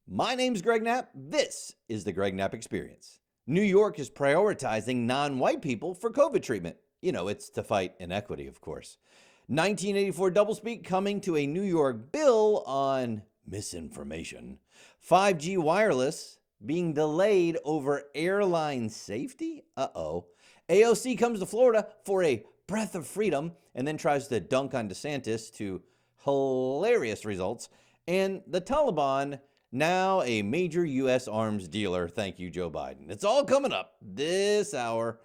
My name's Greg Knapp. This is the Greg Knapp Experience. New York is prioritizing non-white people for COVID treatment. You know, it's to fight inequity, of course. 1984 doublespeak coming to a New York bill on misinformation. 5G wireless being delayed over airline safety? Uh-oh. AOC comes to Florida for a breath of freedom and then tries to dunk on DeSantis to hilarious results. And the Taliban, now a major U.S. arms dealer. Thank you, Joe Biden. It's all coming up this hour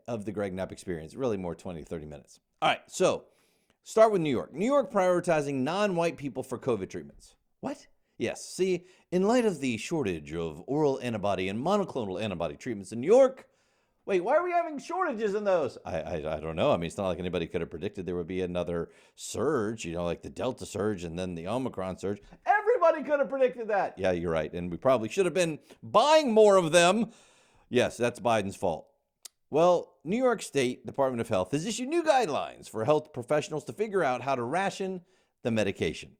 of the Greg Knapp Experience. Really more 20, 30 minutes. All right, so start with New York. New York prioritizing non-white people for COVID treatments. What? Yes, see, in light of the shortage of oral antibody and monoclonal antibody treatments in New York, wait, why are we having shortages in those? I don't know. I mean, it's not like anybody could have predicted there would be another surge, you know, like the Delta surge and then the Omicron surge. Everybody could have predicted that. Yeah, you're right. And we probably should have been buying more of them. Yes, that's Biden's fault. Well, New York State Department of Health has issued new guidelines for health professionals to figure out how to ration the medication.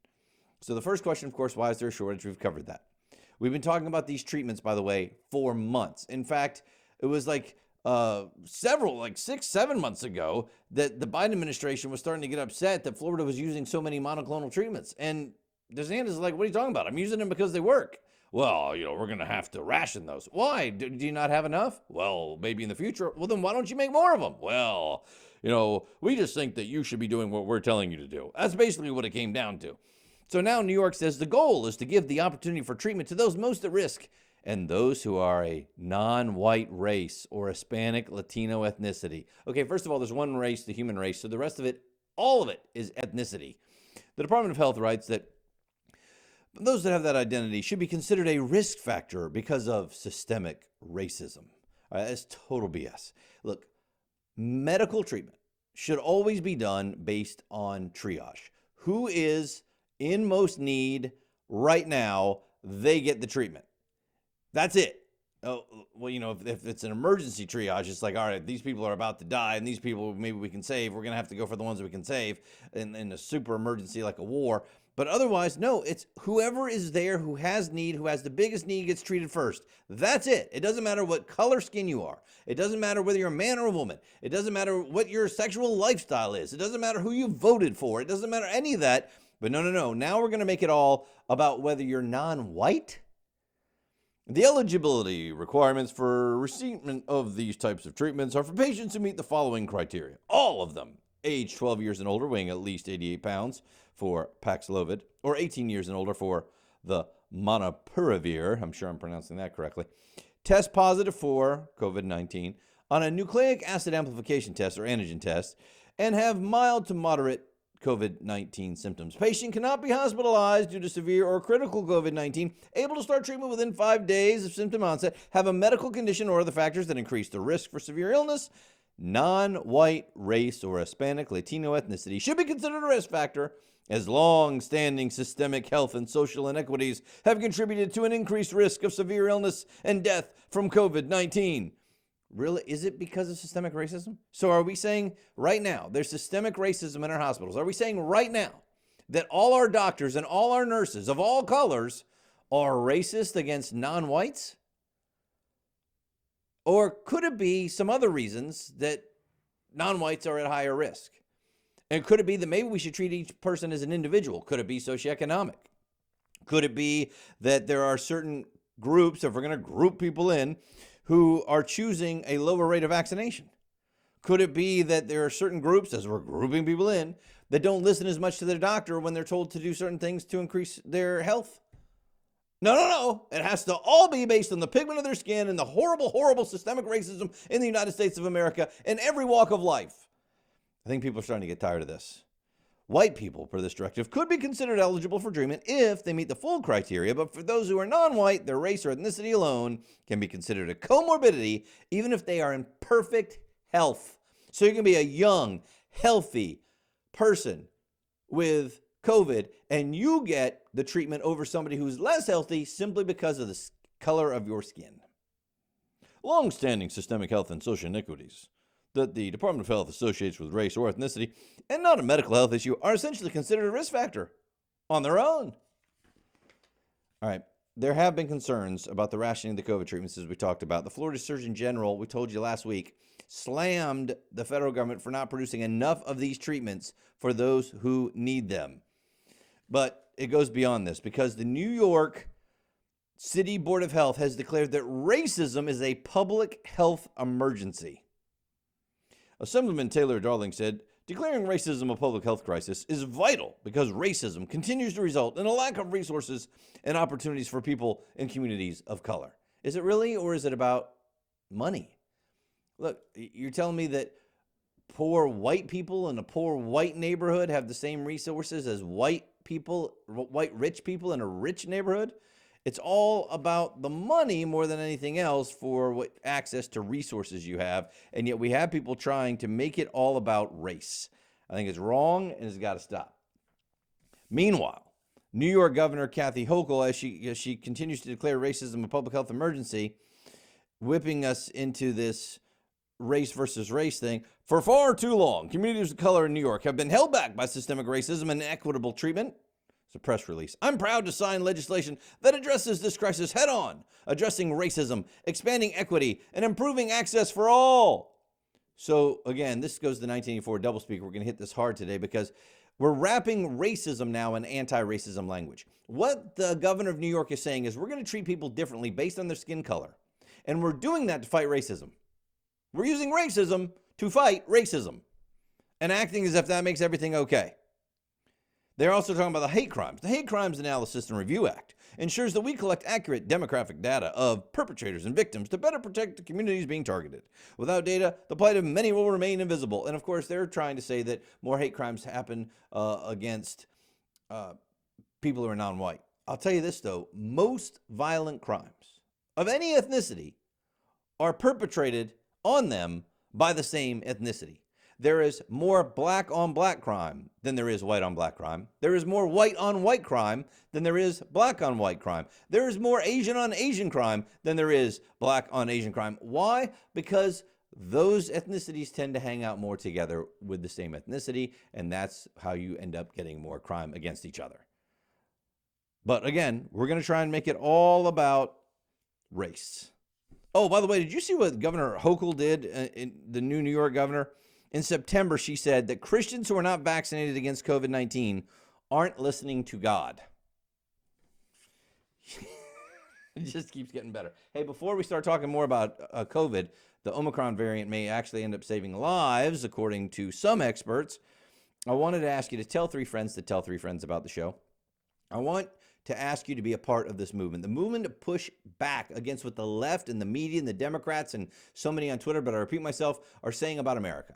So the first question, of course, why is there a shortage? We've covered that. We've been talking about these treatments, by the way, for months. In fact, it was like 6, 7 months ago that the Biden administration was starting to get upset that Florida was using so many monoclonal treatments. And DeSantis is like, what are you talking about? I'm using them because they work. Well, you know, we're going to have to ration those. Why? Do you not have enough? Well, maybe in the future. Well, then why don't you make more of them? Well, you know, we just think that you should be doing what we're telling you to do. That's basically what it came down to. So now New York says the goal is to give the opportunity for treatment to those most at risk and those who are a non-white race or Hispanic Latino ethnicity. Okay, first of all, there's one race, the human race, so the rest of it, all of it, is ethnicity. The Department of Health writes that those that have that identity should be considered a risk factor because of systemic racism. All right, that's total BS. Look, medical treatment should always be done based on triage. Who is in most need right now, they get the treatment. That's it. Oh, well, you know, if it's an emergency triage, it's like, all right, these people are about to die, and these people maybe we can save. We're going to have to go for the ones we can save in a super emergency like a war. But otherwise, no, it's whoever is there who has need, who has the biggest need gets treated first. That's it. It doesn't matter what color skin you are. It doesn't matter whether you're a man or a woman. It doesn't matter what your sexual lifestyle is. It doesn't matter who you voted for. It doesn't matter any of that. But no. Now we're going to make it all about whether you're non-white. The eligibility requirements for receipt of these types of treatments are for patients who meet the following criteria. All of them. Age 12 years and older, weighing at least 88 pounds for Paxlovid, or 18 years and older for the Monopiravir. I'm sure I'm pronouncing that correctly. Test positive for COVID-19 on a nucleic acid amplification test or antigen test and have mild to moderate COVID-19 symptoms. Patient cannot be hospitalized due to severe or critical COVID-19, able to start treatment within 5 days of symptom onset, have a medical condition or other factors that increase the risk for severe illness. Non-white race or Hispanic Latino ethnicity should be considered a risk factor as long-standing systemic health and social inequities have contributed to an increased risk of severe illness and death from COVID-19. Really? Is it because of systemic racism? So are we saying right now there's systemic racism in our hospitals? Are we saying right now that all our doctors and all our nurses of all colors are racist against non-whites? Or could it be some other reasons that non-whites are at higher risk? And could it be that maybe we should treat each person as an individual? Could it be socioeconomic? Could it be that there are certain groups, if we're going to group people in, who are choosing a lower rate of vaccination? Could it be that there are certain groups, as we're grouping people in, that don't listen as much to their doctor when they're told to do certain things to increase their health? No. It has to all be based on the pigment of their skin and the horrible, horrible systemic racism in the United States of America in every walk of life. I think people are starting to get tired of this. White people, per this directive, could be considered eligible for treatment if they meet the full criteria, but for those who are non-white, their race or ethnicity alone can be considered a comorbidity, even if they are in perfect health. So you can be a young, healthy person with COVID, and you get the treatment over somebody who's less healthy simply because of the color of your skin. Long-standing systemic health and social inequities that the Department of Health associates with race or ethnicity and not a medical health issue are essentially considered a risk factor on their own. All right. there have been concerns about the rationing of the COVID treatments, as we talked about. The Florida Surgeon General, we told you last week, slammed the federal government for not producing enough of these treatments for those who need them. But it goes beyond this, because the New York City Board of Health has declared that racism is a public health emergency. Assemblyman Taylor Darling said, declaring racism a public health crisis is vital because racism continues to result in a lack of resources and opportunities for people in communities of color. Is it really, or is it about money? Look, you're telling me that poor white people in a poor white neighborhood have the same resources as white rich people in a rich neighborhood? It's all about the money more than anything else for what access to resources you have. And yet we have people trying to make it all about race. I think it's wrong and it's got to stop. Meanwhile, New York Governor Kathy Hochul, as she continues to declare racism a public health emergency, whipping us into this race versus race thing. For far too long, communities of color in New York have been held back by systemic racism and inequitable treatment. It's a press release. I'm proud to sign legislation that addresses this crisis head on, addressing racism, expanding equity, and improving access for all. So again, this goes to the 1984 doublespeak. We're going to hit this hard today because we're wrapping racism now in anti-racism language. What the governor of New York is saying is we're going to treat people differently based on their skin color. And we're doing that to fight racism. We're using racism to fight racism and acting as if that makes everything okay. They're also talking about the hate crimes. The Hate Crimes Analysis and Review Act ensures that we collect accurate demographic data of perpetrators and victims to better protect the communities being targeted. Without data, the plight of many will remain invisible. And of course, they're trying to say that more hate crimes happen against people who are non-white. I'll tell you this, though. Most violent crimes of any ethnicity are perpetrated on them by the same ethnicity. There is more black on black crime than there is white on black crime. There is more white on white crime than there is black on white crime. There is more Asian on Asian crime than there is black on Asian crime. Why? Because those ethnicities tend to hang out more together with the same ethnicity, and that's how you end up getting more crime against each other. But again, we're going to try and make it all about race. Oh, by the way, did you see what Governor Hochul did, the new New York governor? In September, she said that Christians who are not vaccinated against COVID-19 aren't listening to God. It just keeps getting better. Hey, before we start talking more about COVID, the Omicron variant may actually end up saving lives, according to some experts. I wanted to ask you to tell 3 friends to tell 3 friends about the show. I want to ask you to be a part of this movement, the movement to push back against what the left and the media and the Democrats and so many on Twitter, but I repeat myself, are saying about America,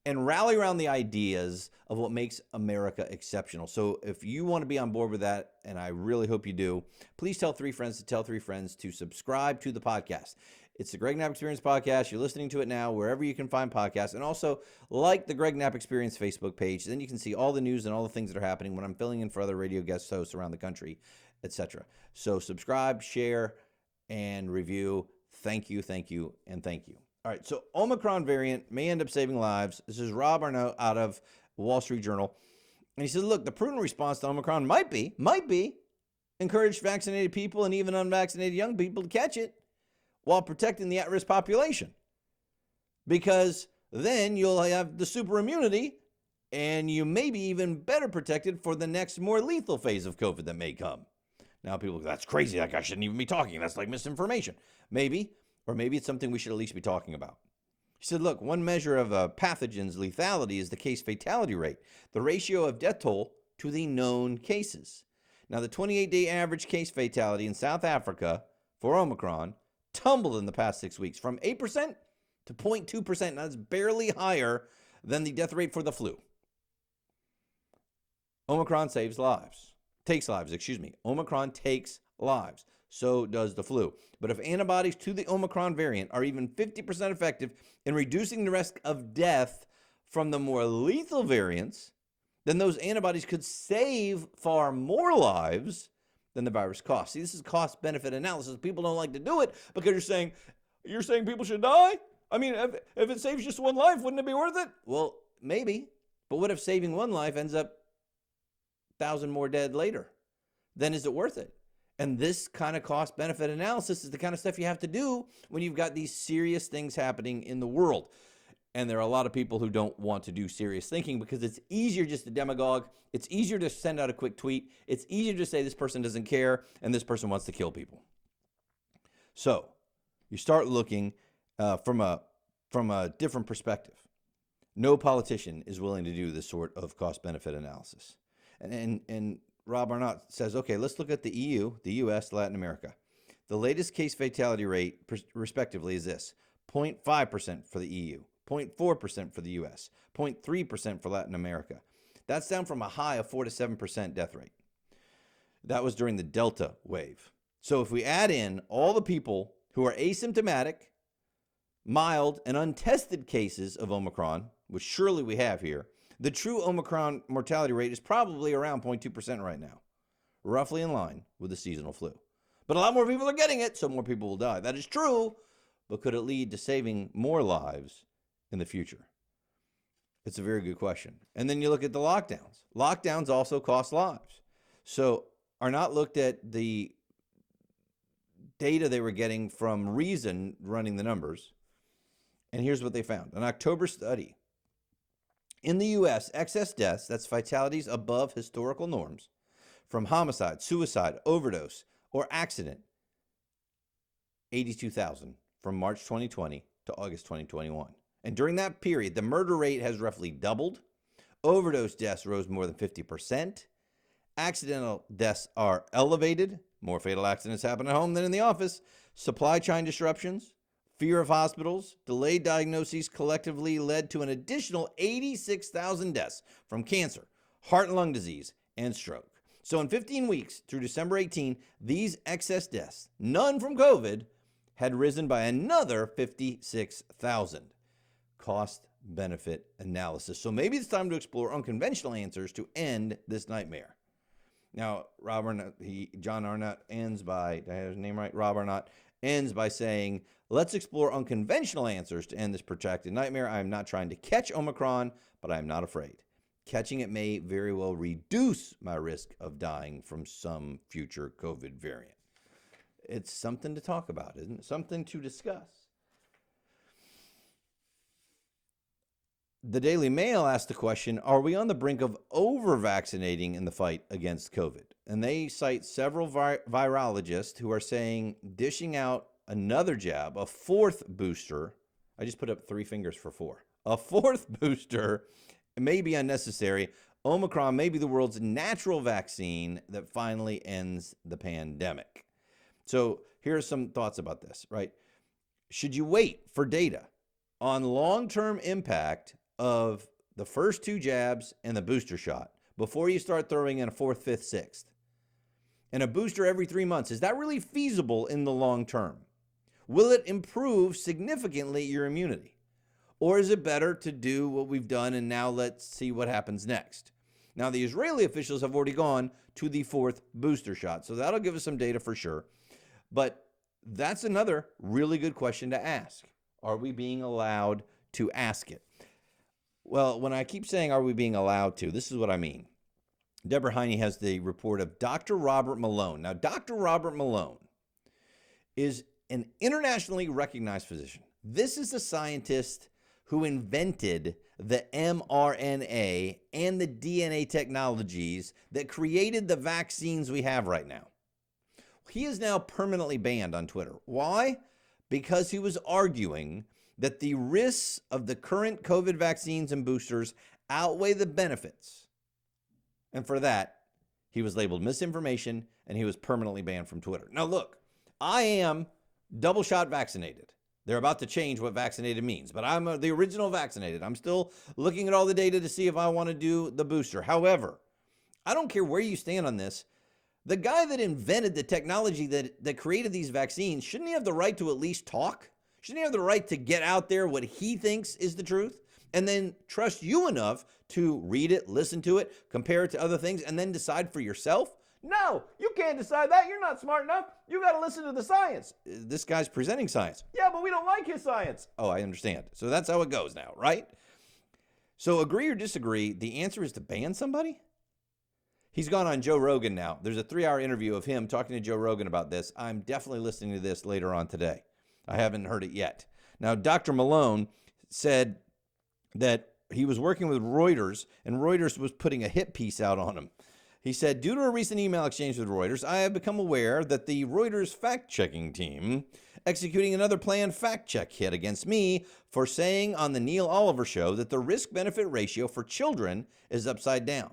and rally around the ideas of what makes America exceptional. So if you want to be on board with that, and I really hope you do, please tell 3 friends to tell 3 friends to subscribe to the podcast. It's the Greg Knapp Experience podcast. You're listening to it now wherever you can find podcasts. And also like the Greg Knapp Experience Facebook page. Then you can see all the news and all the things that are happening when I'm filling in for other radio guest hosts around the country, etc. So subscribe, share, and review. Thank you, thank you, and thank you. All right, so Omicron variant may end up saving lives. This is Rob Arnault out of Wall Street Journal. And he says, look, the prudent response to Omicron might be encourage vaccinated people and even unvaccinated young people to catch it while protecting the at-risk population. Because then you'll have the super immunity and you may be even better protected for the next more lethal phase of COVID that may come. Now people go, that's crazy. Like I shouldn't even be talking. That's like misinformation. Maybe, or maybe it's something we should at least be talking about. He said, look, one measure of a pathogen's lethality is the case fatality rate, the ratio of death toll to the known cases. Now, the 28-day average case fatality in South Africa for Omicron tumbled in the past 6 weeks from 8% to 0.2%. Now, that's barely higher than the death rate for the flu. Omicron takes lives. Omicron takes lives. So does the flu. But if antibodies to the Omicron variant are even 50% effective in reducing the risk of death from the more lethal variants, then those antibodies could save far more lives than the virus costs. See, this is cost-benefit analysis. People don't like to do it because you're saying people should die? I mean, if it saves just one life, wouldn't it be worth it? Well, maybe. But what if saving one life ends up 1,000 more dead later? Then is it worth it? And this kind of cost benefit analysis is the kind of stuff you have to do when you've got these serious things happening in the world. And there are a lot of people who don't want to do serious thinking because it's easier just to demagogue. It's easier to send out a quick tweet. It's easier to say this person doesn't care and this person wants to kill people. So you start looking from a different perspective. No politician is willing to do this sort of cost benefit analysis. And Rob Arnott says, okay, let's look at the EU, the US, Latin America. The latest case fatality rate, respectively, is this: 0.5% for the EU, 0.4% for the US, 0.3% for Latin America. That's down from a high of 4 to 7% death rate. That was during the Delta wave. So if we add in all the people who are asymptomatic, mild, and untested cases of Omicron, which surely we have here, the true Omicron mortality rate is probably around 0.2% right now, roughly in line with the seasonal flu. But a lot more people are getting it, so more people will die. That is true, but could it lead to saving more lives in the future? It's a very good question. And then you look at the lockdowns. Lockdowns also cost lives. So Arnott looked at the data they were getting from Reason running the numbers, and here's what they found. An October study. In the U.S., excess deaths, that's fatalities above historical norms, from homicide, suicide, overdose, or accident, 82,000 from March 2020 to August 2021. And during that period, the murder rate has roughly doubled. Overdose deaths rose more than 50%. Accidental deaths are elevated. More fatal accidents happen at home than in the office. Supply chain disruptions, fear of hospitals, delayed diagnoses collectively led to an additional 86,000 deaths from cancer, heart and lung disease, and stroke. So in 15 weeks through December 18, these excess deaths, none from COVID, had risen by another 56,000. Cost benefit analysis. So maybe it's time to explore unconventional answers to end this nightmare. Now, John Arnott ends by, did I have his name right? Rob Arnott ends by saying, let's explore unconventional answers to end this protracted nightmare. I am not trying to catch Omicron, but I am not afraid. Catching it may very well reduce my risk of dying from some future COVID variant. It's something to talk about, isn't it? Something to discuss. The Daily Mail asked the question, are we on the brink of over-vaccinating in the fight against COVID? And they cite several virologists who are saying dishing out another jab, a fourth booster. I just put up 3 fingers for 4. A fourth booster may be unnecessary. Omicron may be the world's natural vaccine that finally ends the pandemic. So here are some thoughts about this, right? Should you wait for data on long-term impact of the first 2 jabs and the booster shot before you start throwing in a 4th, 5th, 6th? And a booster every 3 months, is that really feasible in the long term? Will it improve significantly your immunity? Or is it better to do what we've done and now let's see what happens next? Now, the Israeli officials have already gone to the 4th booster shot, so that'll give us some data for sure. But that's another really good question to ask. Are we being allowed to ask it? Well, when I keep saying are we being allowed to, this is what I mean. Deborah Heine has the report of Dr. Robert Malone. Now, Dr. Robert Malone is an internationally recognized physician. This is a scientist who invented the mRNA and the DNA technologies that created the vaccines we have right now. He is now permanently banned on Twitter. Why? Because he was arguing that the risks of the current COVID vaccines and boosters outweigh the benefits. And for that, he was labeled misinformation and he was permanently banned from Twitter. Now look, I am double shot vaccinated. They're about to change what vaccinated means, but I'm the original vaccinated. I'm still looking at all the data to see if I want to do the booster. However, I don't care where you stand on this. The guy that invented the technology that created these vaccines, shouldn't he have the right to at least talk? Shouldn't he have the right to get out there what he thinks is the truth and then trust you enough to read it, listen to it, compare it to other things, and then decide for yourself? No, you can't decide that. You're not smart enough. You got to listen to the science. This guy's presenting science. Yeah, but we don't like his science. Oh, I understand. So that's how it goes now, right? So agree or disagree, the answer is to ban somebody? He's gone on Joe Rogan now. There's a 3-hour interview of him talking to Joe Rogan about this. I'm definitely listening to this later on today. I haven't heard it yet. Now, Dr. Malone said that he was working with Reuters, and Reuters was putting a hit piece out on him. He said, due to a recent email exchange with Reuters, I have become aware that the Reuters fact-checking team executing another planned fact-check hit against me for saying on the Neil Oliver show that the risk-benefit ratio for children is upside down.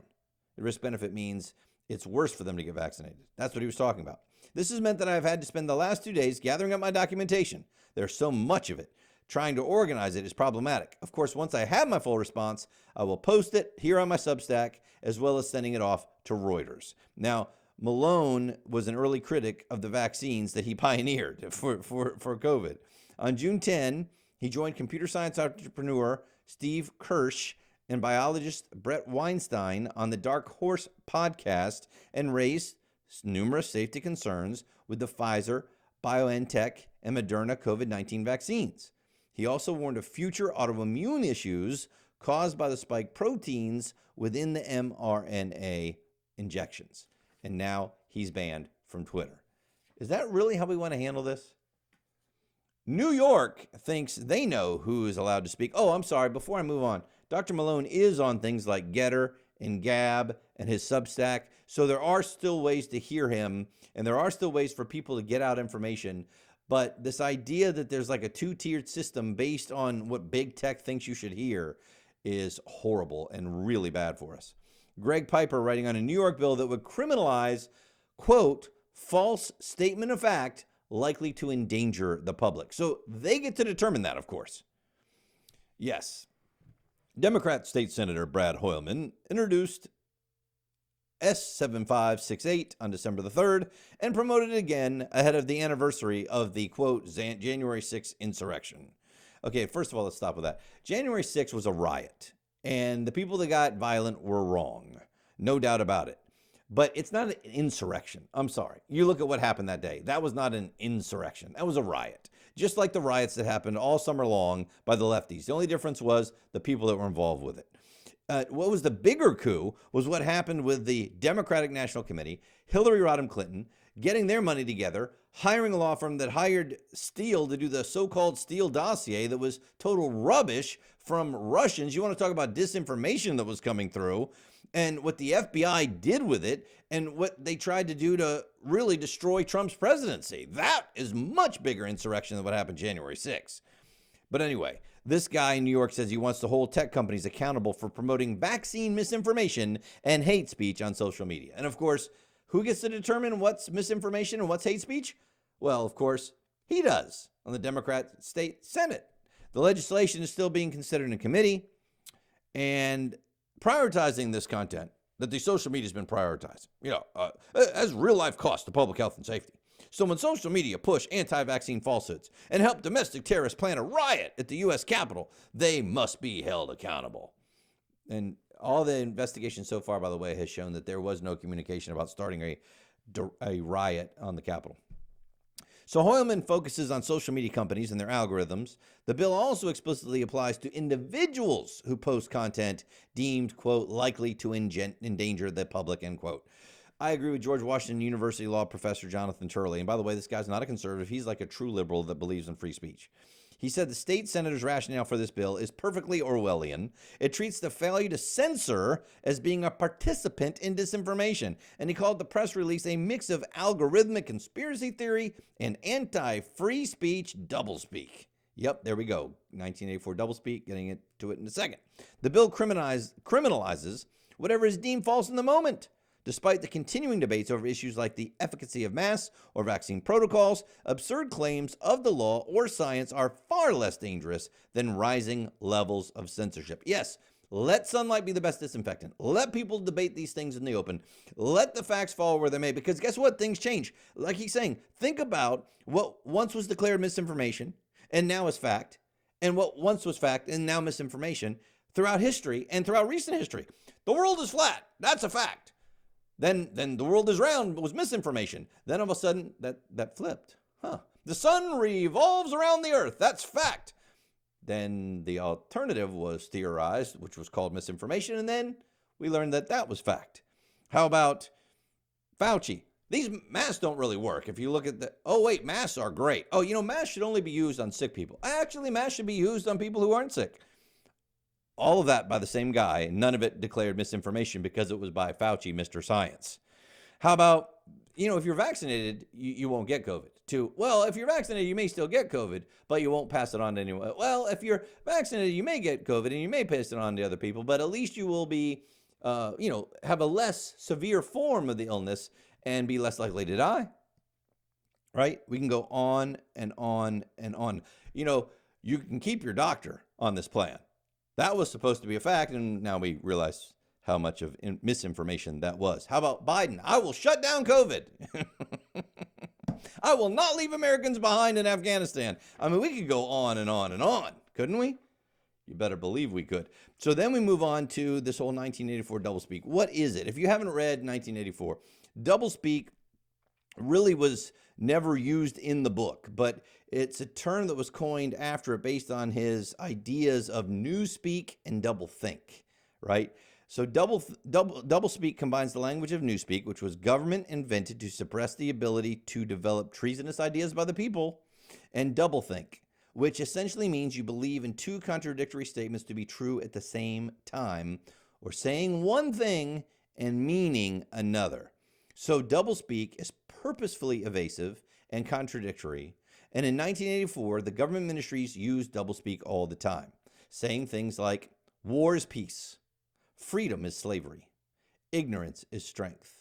The risk-benefit means it's worse for them to get vaccinated. That's what he was talking about. This has meant that I've had to spend the last 2 days gathering up my documentation. There's so much of it. Trying to organize it is problematic. Of course, once I have my full response, I will post it here on my Substack, as well as sending it off to Reuters. Now, Malone was an early critic of the vaccines that he pioneered for COVID. On June 10, he joined computer science entrepreneur Steve Kirsch and biologist Brett Weinstein on the Dark Horse podcast and raised numerous safety concerns with the Pfizer, BioNTech, and Moderna COVID-19 vaccines. He also warned of future autoimmune issues caused by the spike proteins within the mRNA injections. And now he's banned from Twitter. Is that really how we want to handle this? New York thinks they know who is allowed to speak. Oh, I'm sorry. Before I move on, Dr. Malone is on things like Getter and Gab and his Substack. So there are still ways to hear him, and there are still ways for people to get out information. But this idea that there's like a 2-tiered system based on what big tech thinks you should hear is horrible and really bad for us. Greg Piper writing on a New York bill that would criminalize, quote, false statement of fact likely to endanger the public. So they get to determine that, of course. Yes. Democrat State Senator Brad Hoylman introduced S7568 on December the 3rd and promoted it again ahead of the anniversary of the, quote, January 6th insurrection. Okay, first of all, let's stop with that. January 6th was a riot, and the people that got violent were wrong. No doubt about it. But it's not an insurrection. I'm sorry. You look at what happened that day. That was not an insurrection. That was a riot. Just like the riots that happened all summer long by the lefties. The only difference was the people that were involved with it. What was the bigger coup was what happened with the Democratic National Committee, Hillary Rodham Clinton, getting their money together, hiring a law firm that hired Steele to do the so-called Steele dossier that was total rubbish from Russians. You want to talk about disinformation that was coming through, and what the FBI did with it, and what they tried to do to really destroy Trump's presidency. That is much bigger insurrection than what happened January 6th. But anyway, this guy in New York says he wants to hold tech companies accountable for promoting vaccine misinformation and hate speech on social media. And of course, who gets to determine what's misinformation and what's hate speech? Well, of course, he does on the Democrat State Senate. The legislation is still being considered in committee, and prioritizing this content that the social media has been prioritizing, as real life cost to public health and safety. So when social media push anti-vaccine falsehoods and help domestic terrorists plan a riot at the U.S. Capitol, they must be held accountable. And all the investigation so far, by the way, has shown that there was no communication about starting a riot on the Capitol. So Hoylman focuses on social media companies and their algorithms. The bill also explicitly applies to individuals who post content deemed, quote, likely to endanger the public, end quote. I agree with George Washington University law professor Jonathan Turley. And by the way, this guy's not a conservative. He's like a true liberal that believes in free speech. He said the state senator's rationale for this bill is perfectly Orwellian. It treats the failure to censor as being a participant in disinformation. And he called the press release a mix of algorithmic conspiracy theory and anti-free speech doublespeak. Yep, there we go. 1984 doublespeak, getting to it in a second. The bill criminalizes whatever is deemed false in the moment. Despite the continuing debates over issues like the efficacy of masks or vaccine protocols, absurd claims of the law or science are far less dangerous than rising levels of censorship. Yes, let sunlight be the best disinfectant. Let people debate these things in the open. Let the facts fall where they may, because guess what? Things change. Like he's saying, think about what once was declared misinformation and now is fact, and what once was fact and now misinformation throughout history and throughout recent history. The world is flat. That's a fact. Then the world is round was misinformation. Then all of a sudden that flipped. The sun revolves around the earth. That's fact. Then the alternative was theorized, which was called misinformation. And then we learned that was fact. How about Fauci? These masks don't really work. If you look at oh, wait, masks are great. Oh, masks should only be used on sick people. Actually, masks should be used on people who aren't sick. All of that by the same guy, and none of it declared misinformation because it was by Fauci, Mr. Science. How about, if you're vaccinated, you won't get COVID. Well, if you're vaccinated, you may still get COVID, but you won't pass it on to anyone. Well, if you're vaccinated, you may get COVID and you may pass it on to other people, but at least you will be, have a less severe form of the illness and be less likely to die, right? We can go on and on and on. You can keep your doctor on this plan. That was supposed to be a fact, and now we realize how much of misinformation that was. How about Biden? I will shut down COVID. I will not leave Americans behind in Afghanistan. I mean, we could go on and on and on, couldn't we? You better believe we could. So then we move on to this whole 1984 doublespeak. What is it? If you haven't read 1984, doublespeak really was never used in the book, but it's a term that was coined after it based on his ideas of newspeak and doublethink, right? So doublespeak combines the language of newspeak, which was government invented to suppress the ability to develop treasonous ideas by the people, and doublethink, which essentially means you believe in two contradictory statements to be true at the same time, or saying one thing and meaning another. So doublespeak is purposefully evasive and contradictory, and in 1984, the government ministries used doublespeak all the time, saying things like, war is peace, freedom is slavery, ignorance is strength.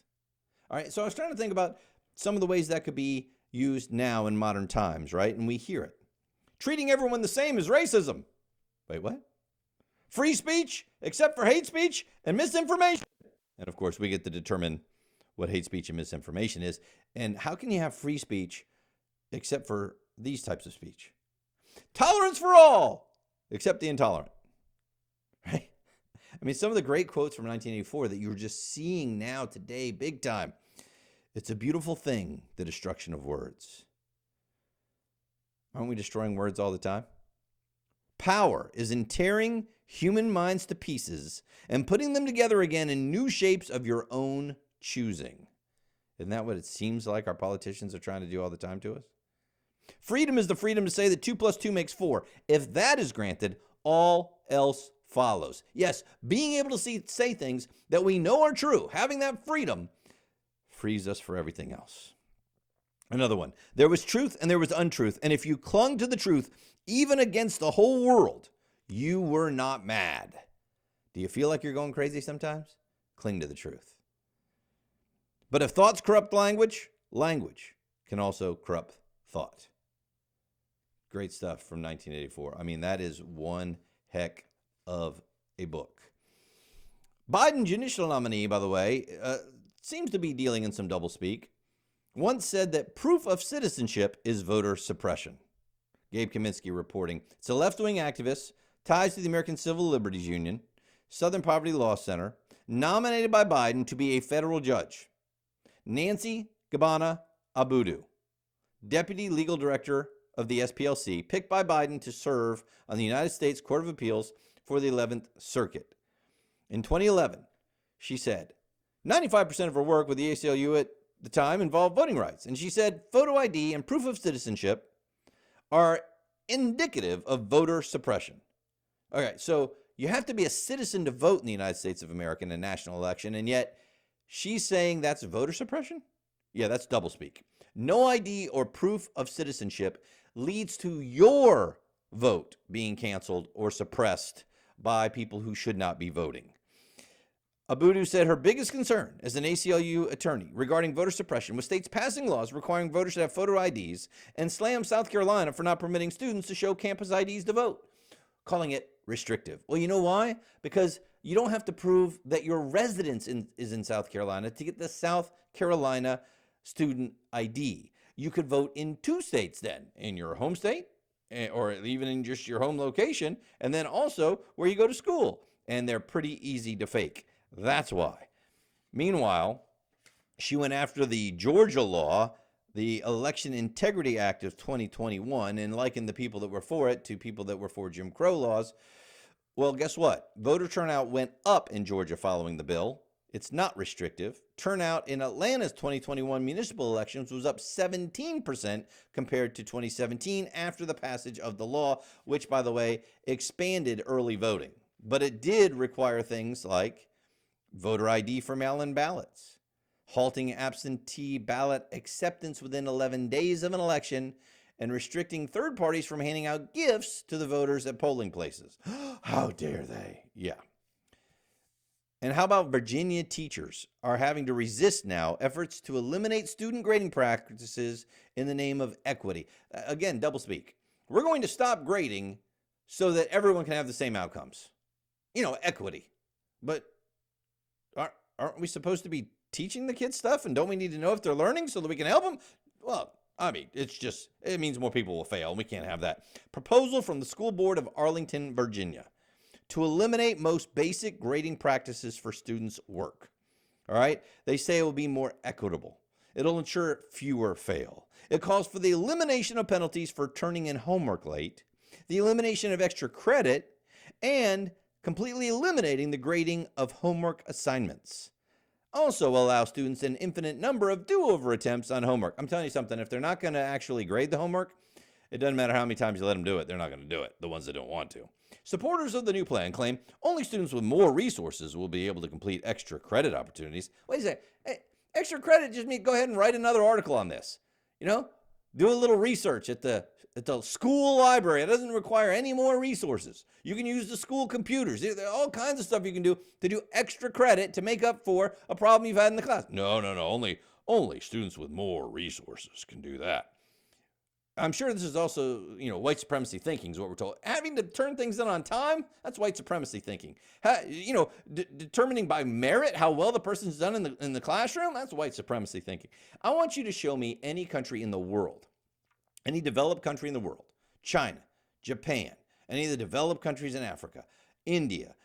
All right, so I was trying to think about some of the ways that could be used now in modern times, right? And we hear it. Treating everyone the same is racism. Wait, what? Free speech, except for hate speech and misinformation. And of course, we get to determine what hate speech and misinformation is. And how can you have free speech except for these types of speech? Tolerance for all, except the intolerant. Right? I mean, some of the great quotes from 1984 that you're just seeing now today, big time. It's a beautiful thing, the destruction of words. Aren't we destroying words all the time? Power is in tearing human minds to pieces and putting them together again in new shapes of your own choosing. Isn't that what it seems like our politicians are trying to do all the time to us? Freedom is the freedom to say that 2 + 2 makes 4. If that is granted, all else follows. Yes, being able to say things that we know are true, having that freedom, frees us for everything else. Another one. There was truth and there was untruth. And if you clung to the truth, even against the whole world, you were not mad. Do you feel like you're going crazy sometimes? Cling to the truth. But if thoughts corrupt language, language can also corrupt thought. Great stuff from 1984. I mean, that is one heck of a book. Biden judicial nominee, by the way, seems to be dealing in some doublespeak. Once said that proof of citizenship is voter suppression. Gabe Kaminsky reporting. It's a left-wing activist, ties to the American Civil Liberties Union, Southern Poverty Law Center, nominated by Biden to be a federal judge. Nancy Gabana Abudu, Deputy Legal Director of the SPLC, picked by Biden to serve on the United States Court of Appeals for the 11th Circuit. In 2011, she said, 95% of her work with the ACLU at the time involved voting rights. And she said photo ID and proof of citizenship are indicative of voter suppression. Okay, so you have to be a citizen to vote in the United States of America in a national election, and yet she's saying that's voter suppression? Yeah, that's doublespeak. No ID or proof of citizenship leads to your vote being canceled or suppressed by people who should not be voting. Abudu said her biggest concern as an ACLU attorney regarding voter suppression was states passing laws requiring voters to have photo IDs and slammed South Carolina for not permitting students to show campus IDs to vote, calling it restrictive. Well, you know why? Because you don't have to prove that your residence is in South Carolina to get the South Carolina student ID. You could vote in 2 states then, in your home state or even in just your home location, and then also where you go to school. And they're pretty easy to fake. That's why. Meanwhile, she went after the Georgia law, the Election Integrity Act of 2021, and likened the people that were for it to people that were for Jim Crow laws. Well, guess what? Voter turnout went up in Georgia following the bill. It's not restrictive. Turnout in Atlanta's 2021 municipal elections was up 17% compared to 2017 after the passage of the law, which, by the way, expanded early voting. But it did require things like voter ID for mail-in ballots, halting absentee ballot acceptance within 11 days of an election, and restricting third parties from handing out gifts to the voters at polling places. How dare they? Yeah. And how about Virginia teachers are having to resist now efforts to eliminate student grading practices in the name of equity? Again, doublespeak. We're going to stop grading so that everyone can have the same outcomes. Equity. But aren't we supposed to be teaching the kids stuff? And don't we need to know if they're learning so that we can help them? Well, it means more people will fail, and we can't have that. Proposal from the School Board of Arlington, Virginia, to eliminate most basic grading practices for students' work. All right? They say it will be more equitable. It'll ensure fewer fail. It calls for the elimination of penalties for turning in homework late, the elimination of extra credit, and completely eliminating the grading of homework assignments. Also allow students an infinite number of do-over attempts on homework. I'm telling you something, if they're not going to actually grade the homework, it doesn't matter how many times you let them do it, they're not going to do it, the ones that don't want to. Supporters of the new plan claim only students with more resources will be able to complete extra credit opportunities. Wait a second. Hey, extra credit just means go ahead and write another article on this. Do a little research at the school library. It doesn't require any more resources. You can use the school computers. There are all kinds of stuff you can do to do extra credit to make up for a problem you've had in the class. No. Only students with more resources can do that. I'm sure this is also, white supremacy thinking is what we're told. Having to turn things in on time, that's white supremacy thinking. Determining by merit how well the person's done in the classroom, that's white supremacy thinking. I want you to show me any country in the world, any developed country in the world, China, Japan, any of the developed countries in Africa, India.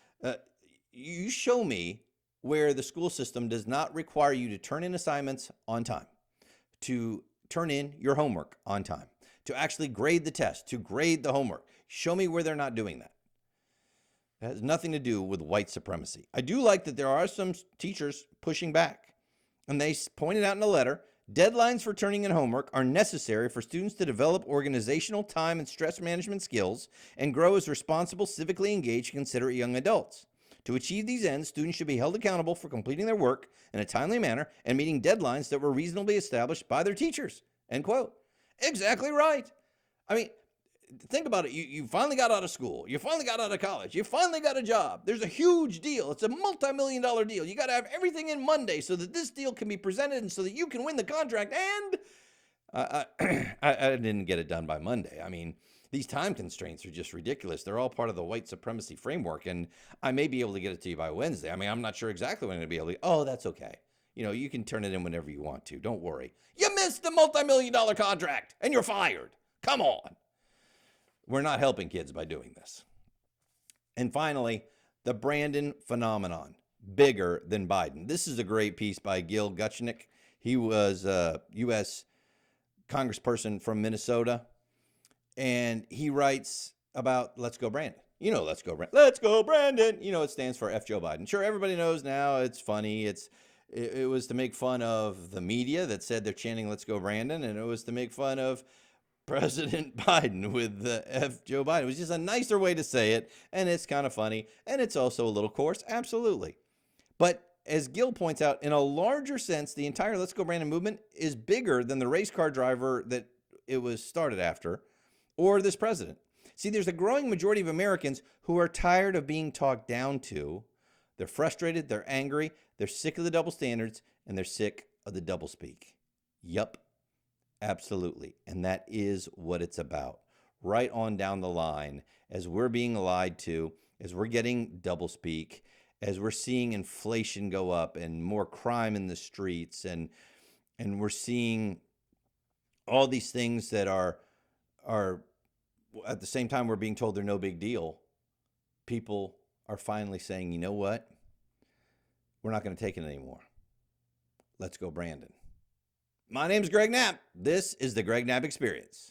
You show me where the school system does not require you to turn in assignments on time, to turn in your homework on time, to actually grade the test, to grade the homework. Show me where they're not doing that. It has nothing to do with white supremacy. I do like that there are some teachers pushing back. And they pointed out in a letter, deadlines for turning in homework are necessary for students to develop organizational time and stress management skills and grow as responsible, civically engaged, considerate young adults. To achieve these ends, students should be held accountable for completing their work in a timely manner and meeting deadlines that were reasonably established by their teachers. End quote. Exactly right. Think about it. You finally got out of school. You finally got out of college. You finally got a job. There's a huge deal. It's a multi-million-dollar deal. You got to have everything in Monday so that this deal can be presented and so that you can win the contract. And I didn't get it done by Monday. These time constraints are just ridiculous. They're all part of the white supremacy framework, and I may be able to get it to you by Wednesday. I'm not sure exactly when I'm going to be able to. Oh, that's okay. You can turn it in whenever you want to. Don't worry. You missed the multi-million-dollar contract, and you're fired. Come on. We're not helping kids by doing this. And finally, the Brandon phenomenon, bigger than Biden. This is a great piece by Gil Gutchnik. He was a U.S. congressperson from Minnesota, and he writes about Let's Go Brandon. Let's Go Brandon. Let's Go Brandon. It stands for F. Joe Biden. Sure, everybody knows now. It's funny. It was to make fun of the media that said they're chanting Let's Go Brandon, and it was to make fun of President Biden with the F. Joe Biden. It was just a nicer way to say it, and it's kind of funny, and it's also a little coarse, absolutely. But as Gil points out, in a larger sense, the entire Let's Go Brandon movement is bigger than the race car driver that it was started after, or this president. See, there's a growing majority of Americans who are tired of being talked down to. They're frustrated, they're angry, they're sick of the double standards, and they're sick of the doublespeak. Yup. Absolutely. And that is what it's about. Right on down the line, as we're being lied to, as we're getting doublespeak, as we're seeing inflation go up and more crime in the streets, and we're seeing all these things that are at the same time we're being told they're no big deal, people are finally saying, you know what? We're not going to take it anymore. Let's go, Brandon. My name's Greg Knapp. This is the Greg Knapp Experience.